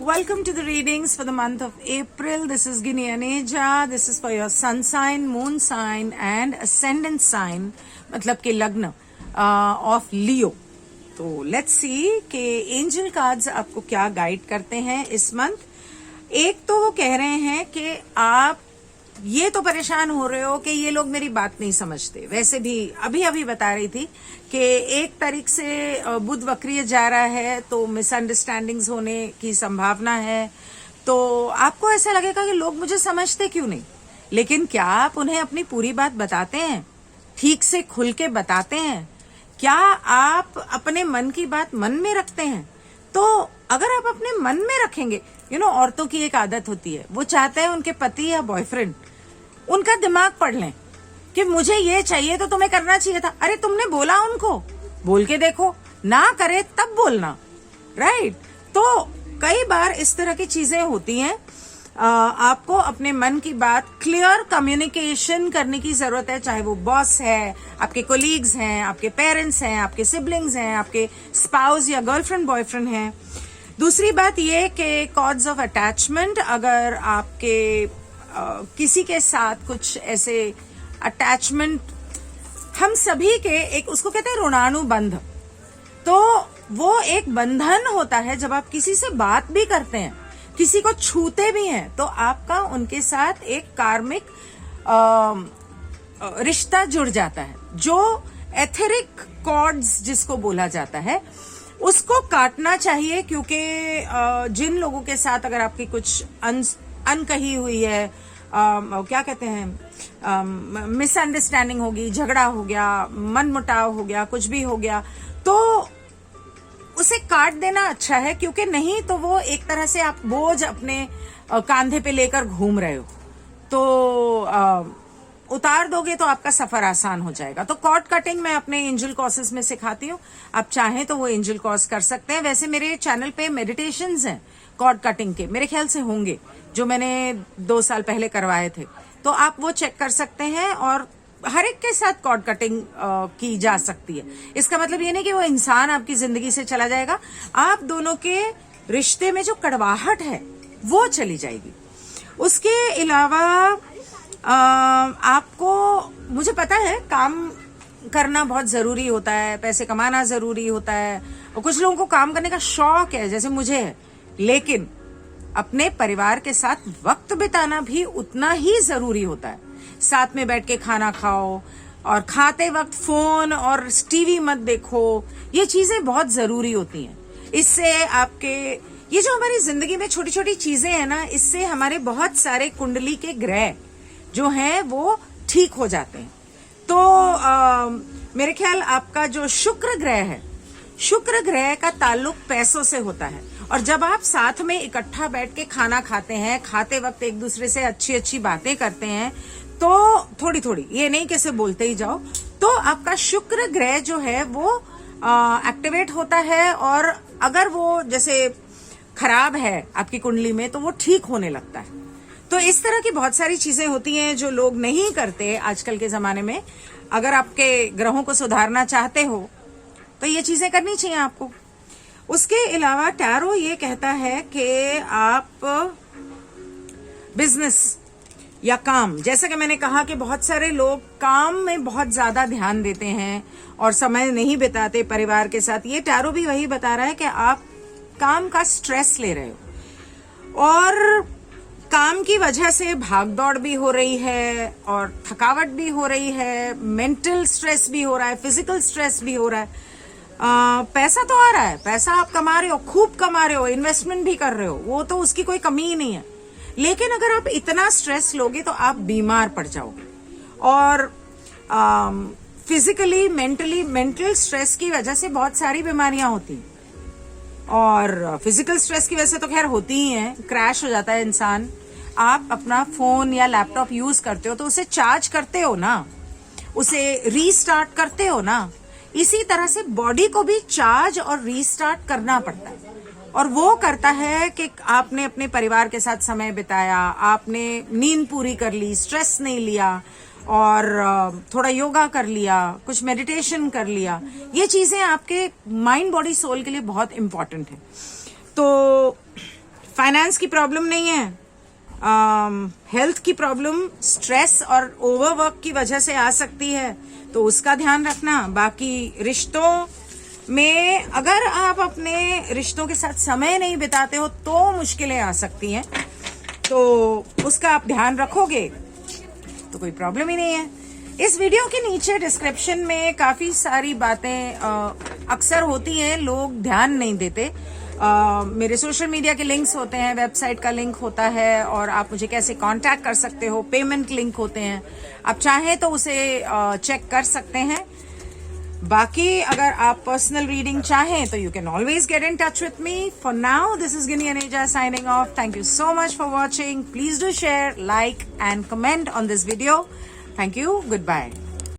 Welcome to the readings for the month of April. This is Gini Aneja. This is for your sun sign, moon sign and ascendant sign, मतलब कि लग्न of Leo. तो let's see कि angel cards आपको क्या guide करते हैं इस मंथ. एक तो वो कह रहे हैं कि आप ये तो परेशान हो रहे हो कि ये लोग मेरी बात नहीं समझते. वैसे भी अभी बता रही थी कि 1 तारीख से बुध वक्रीय जा रहा है तो मिसअंडरस्टैंडिंग्स होने की संभावना है. तो आपको ऐसा लगेगा कि लोग मुझे समझते क्यों नहीं, लेकिन क्या आप उन्हें अपनी पूरी बात बताते हैं, ठीक से खुल के बताते हैं? क्या आप अपने मन की बात मन में रखते हैं? तो अगर आप अपने मन में रखेंगे, औरतों की एक आदत होती है, वो चाहते हैं उनके पति या बॉयफ्रेंड उनका दिमाग पढ़ लें कि मुझे ये चाहिए तो तुम्हें करना चाहिए था. अरे तुमने बोला उनको, बोल के देखो, ना करे तब बोलना, राइट? तो कई बार इस तरह की चीजें होती हैं. आपको अपने मन की बात क्लियर कम्युनिकेशन करने की जरूरत है, चाहे वो बॉस है, आपके कोलीग्स हैं, आपके पेरेंट्स हैं, आपके सिबलिंग्स हैं, आपके स्पाउस या गर्लफ्रेंड बॉयफ्रेंड हैं. दूसरी बात ये कि कॉज ऑफ अटैचमेंट, अगर आपके किसी के साथ कुछ ऐसे अटैचमेंट, हम सभी के एक उसको कहते हैं ऋणानुबंध, तो वो एक बंधन होता है. जब आप किसी से बात भी करते हैं, किसी को छूते भी हैं, तो आपका उनके साथ एक कार्मिक रिश्ता जुड़ जाता है, जो एथेरिक कॉर्ड्स जिसको बोला जाता है, उसको काटना चाहिए. क्योंकि जिन लोगों के साथ अगर आपकी कुछ अनकही हुई है, क्या कहते हैं, मिसअंडरस्टैंडिंग होगी, झगड़ा हो गया, मनमुटाव हो गया, कुछ भी हो गया, तो उसे काट देना अच्छा है. क्योंकि नहीं तो वो एक तरह से आप बोझ अपने कांधे पे लेकर घूम रहे हो, तो उतार दोगे तो आपका सफर आसान हो जाएगा. तो कॉर्ड कटिंग मैं अपने एंजल कोर्सेज में सिखाती हूँ. आप चाहें तो वो एंजल कोर्स कर सकते हैं. वैसे मेरे चैनल पे मेडिटेशंस हैं कॉर्ड कटिंग के, मेरे ख्याल से होंगे, जो मैंने 2 साल पहले करवाए थे, तो आप वो चेक कर सकते हैं. और हर एक के साथ कॉर्ड कटिंग की जा सकती है. इसका मतलब ये नहीं कि वो इंसान आपकी जिंदगी से चला जाएगा, आप दोनों के रिश्ते में जो कड़वाहट है वो चली जाएगी. उसके अलावा आपको, मुझे पता है काम करना बहुत जरूरी होता है, पैसे कमाना जरूरी होता है, और कुछ लोगों को काम करने का शौक है जैसे मुझे है, लेकिन अपने परिवार के साथ वक्त बिताना भी उतना ही जरूरी होता है. साथ में बैठ के खाना खाओ, और खाते वक्त फोन और टीवी मत देखो. ये चीजें बहुत जरूरी होती हैं. इससे आपके ये जो हमारी जिंदगी में छोटी छोटी चीजें हैं ना, इससे हमारे बहुत सारे कुंडली के ग्रह जो हैं वो ठीक हो जाते हैं. तो मेरे ख्याल आपका जो शुक्र ग्रह है, शुक्र ग्रह का ताल्लुक पैसों से होता है. और जब आप साथ में इकट्ठा बैठ के खाना खाते हैं, खाते वक्त एक दूसरे से अच्छी अच्छी बातें करते हैं, तो थोड़ी थोड़ी, ये नहीं कैसे बोलते ही जाओ, तो आपका शुक्र ग्रह जो है वो एक्टिवेट होता है. और अगर वो जैसे खराब है आपकी कुंडली में, तो वो ठीक होने लगता है. तो इस तरह की बहुत सारी चीजें होती हैं जो लोग नहीं करते आजकल के जमाने में. अगर आपके ग्रहों को सुधारना चाहते हो तो ये चीजें करनी चाहिए आपको. उसके अलावा टैरो ये कहता है कि आप बिजनेस या काम, जैसा कि मैंने कहा कि बहुत सारे लोग काम में बहुत ज्यादा ध्यान देते हैं और समय नहीं बिताते परिवार के साथ. ये टैरो भी वही बता रहा है कि आप काम का स्ट्रेस ले रहे हो, और काम की वजह से भागदौड़ भी हो रही है, और थकावट भी हो रही है, मेंटल स्ट्रेस भी हो रहा है, फिजिकल स्ट्रेस भी हो रहा है. पैसा तो आ रहा है, पैसा आप कमा रहे हो, खूब कमा रहे हो, इन्वेस्टमेंट भी कर रहे हो, वो तो उसकी कोई कमी ही नहीं है. लेकिन अगर आप इतना स्ट्रेस लोगे तो आप बीमार पड़ जाओगे. और फिजिकली, मेंटल स्ट्रेस की वजह से बहुत सारी बीमारियां होती हैं. और फिजिकल स्ट्रेस की वजह से तो खैर होती ही है, क्रैश हो जाता है इंसान. आप अपना फोन या लैपटॉप यूज करते हो तो उसे चार्ज करते हो ना, उसे रीस्टार्ट करते हो ना. इसी तरह से बॉडी को भी चार्ज और रीस्टार्ट करना पड़ता है. और वो करता है कि आपने अपने परिवार के साथ समय बिताया, आपने नींद पूरी कर ली, स्ट्रेस नहीं लिया, और थोड़ा योगा कर लिया, कुछ मेडिटेशन कर लिया. ये चीजें आपके माइंड बॉडी सोल के लिए बहुत इंपॉर्टेंट है. तो फाइनेंस की प्रॉब्लम नहीं है, हेल्थ की प्रॉब्लम, स्ट्रेस और ओवरवर्क की वजह से आ सकती है, तो उसका ध्यान रखना। बाकी रिश्तों में अगर आप अपने रिश्तों के साथ समय नहीं बिताते हो तो मुश्किलें आ सकती हैं, तो उसका आप ध्यान रखोगे तो कोई प्रॉब्लम ही नहीं है। इस वीडियो के नीचे डिस्क्रिप्शन में काफी सारी बातें अक्सर होती हैं, लोग ध्यान नहीं देते। मेरे सोशल मीडिया के लिंक्स होते हैं, वेबसाइट का लिंक होता है, और आप मुझे कैसे कांटेक्ट कर सकते हो, पेमेंट लिंक होते हैं, आप चाहें तो उसे चेक कर सकते हैं। बाकी अगर आप पर्सनल रीडिंग चाहें तो you can always get in touch with me. For now this is Guinea Aneja signing off. Thank you so much for watching. Please do share, like and comment on this video. Thank you. Goodbye.